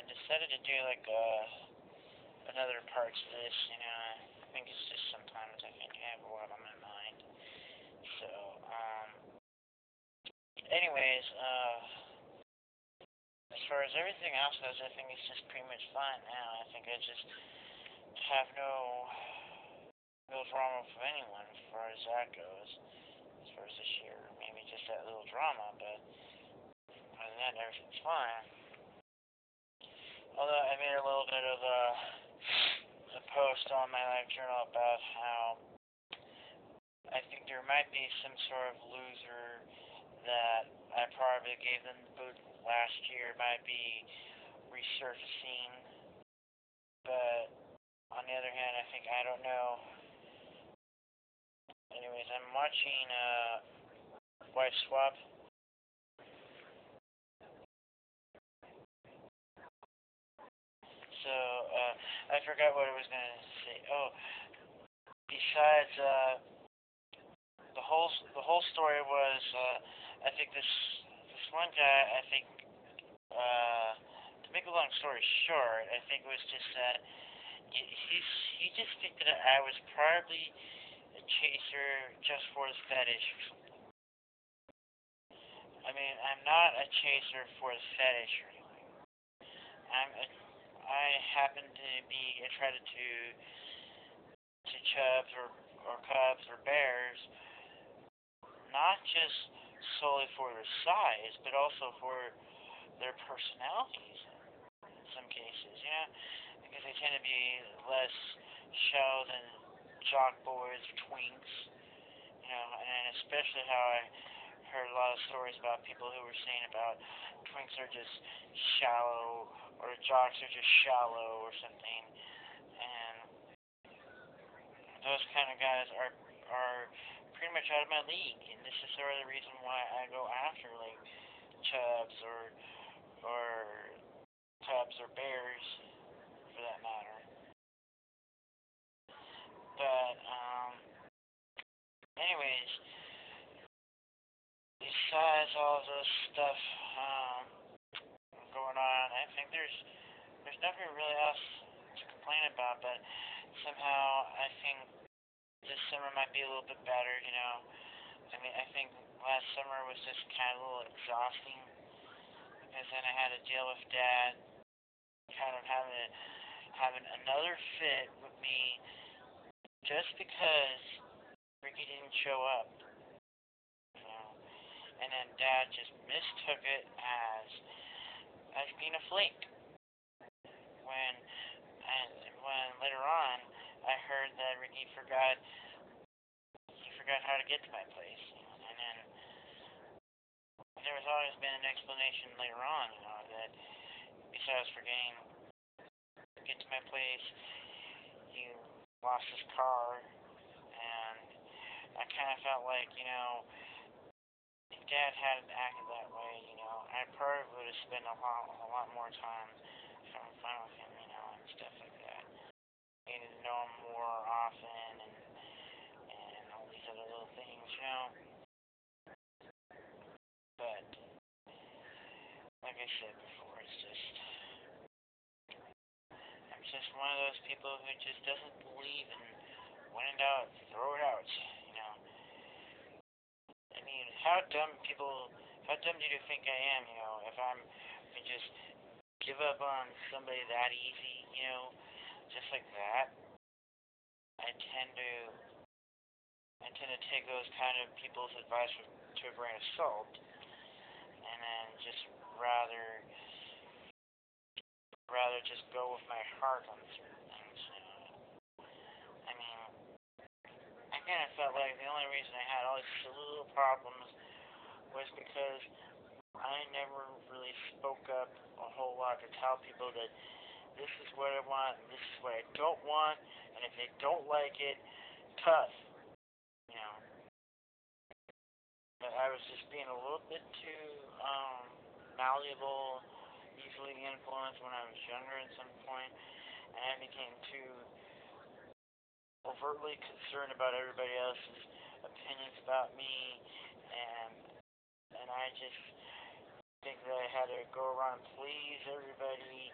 I decided to do like another part to this. I think it's just sometimes I think I have a lot on my mind. So, anyways, as far as everything else goes, I think it's just pretty much fine now. I think I just have no drama from anyone as far as that goes. As far as this year, maybe just that little drama, but other than that, everything's fine. Although I made a little bit of a post on my life journal about how I think there might be some sort of loser that I probably gave them the boot last year might be resurfacing, but on the other hand, I think I don't know. Anyways, I'm watching Wife Swap. So I forgot what I was gonna say. Oh, besides the whole story was I think this one guy I think to make a long story short I think it was just that he just think that I was probably a chaser just for his fetish or something. I mean I'm not a chaser for the fetish or anything. I happen to be attracted to chubs or cubs or bears not just solely for their size, but also for their personalities in some cases, because they tend to be less shallow than jock boys or twinks, and especially how I heard a lot of stories about people who were saying about twinks are just shallow or jocks are just shallow or something, and those kind of guys are pretty much out of my league, and this is sort of the reason why I go after like chubs or cubs or bears for that matter. But anyways, besides all this stuff going on, I think there's nothing really else to complain about. But somehow I think this summer might be a little bit better. I mean, I think last summer was just kind of a little exhausting because then I had to deal with Dad kind of having another fit with me just because Ricky didn't show up, and then Dad just mistook it as being a flake. When when later on I heard that Ricky forgot how to get to my place, and then there was always been an explanation later on, that besides forgetting to get to my place, he lost his car, and I kind of felt like, if Dad hadn't acted that way, I probably would have spent a lot more time having fun with him, and stuff like that. Getting to know him more often, and all these other little things. But like I said before, I'm just one of those people who just doesn't believe in when in doubt, throw it out. I mean, how dumb do you think I am, if I just give up on somebody that easy, just like that. I tend to take those kind of people's advice to a grain of salt, and then just rather just go with my heart on certain things. I mean, I kind of felt like the only reason I had all these little problems was because I never really spoke up a whole lot to tell people that this is what I want, and this is what I don't want, and if they don't like it, tough, you know. But I was just being a little bit too malleable, easily influenced when I was younger at some point, and I became too overtly concerned about everybody else's opinions about me, and I just think that I had to go around and please everybody,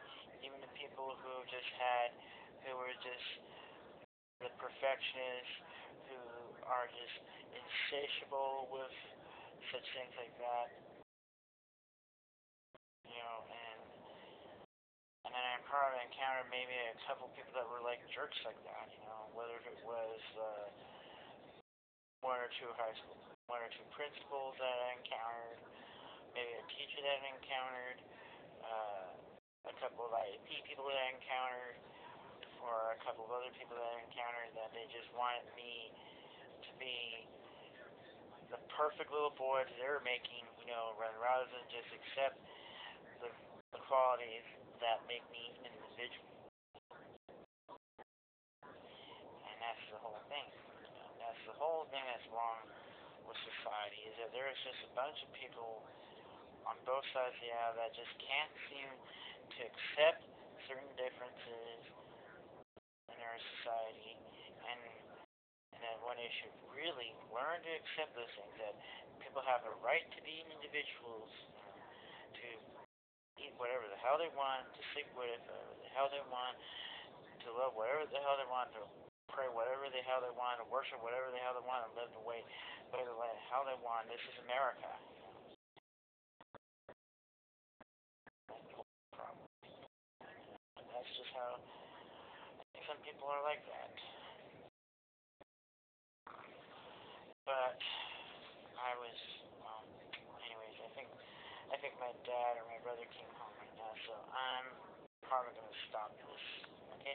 who are just the perfectionists, who are just insatiable with such things like that, and then I probably encountered maybe a couple people that were like jerks like that, whether it was one or two high school, one or two principals that I encountered, maybe a teacher that I encountered, a couple of IEP people that I encountered, or a couple of other people that I encountered that they just wanted me to be the perfect little boy that they were making, rather than just accept the qualities that make me an individual. And that's the whole thing. That's the whole thing that's wrong with society, is that there is just a bunch of people on both sides of the aisle that just can't seem to accept certain differences in our society, and that when they should really learn to accept those things, that people have a right to be individuals, to eat whatever the hell they want, to sleep whatever the hell they want, to love whatever the hell they want, to pray whatever the hell they want, to worship whatever the hell they want, and live the way the hell they want. This is America. That's just how some people are like that. But anyways, I think my dad or my brother came home right now, so I'm probably gonna stop this. Okay?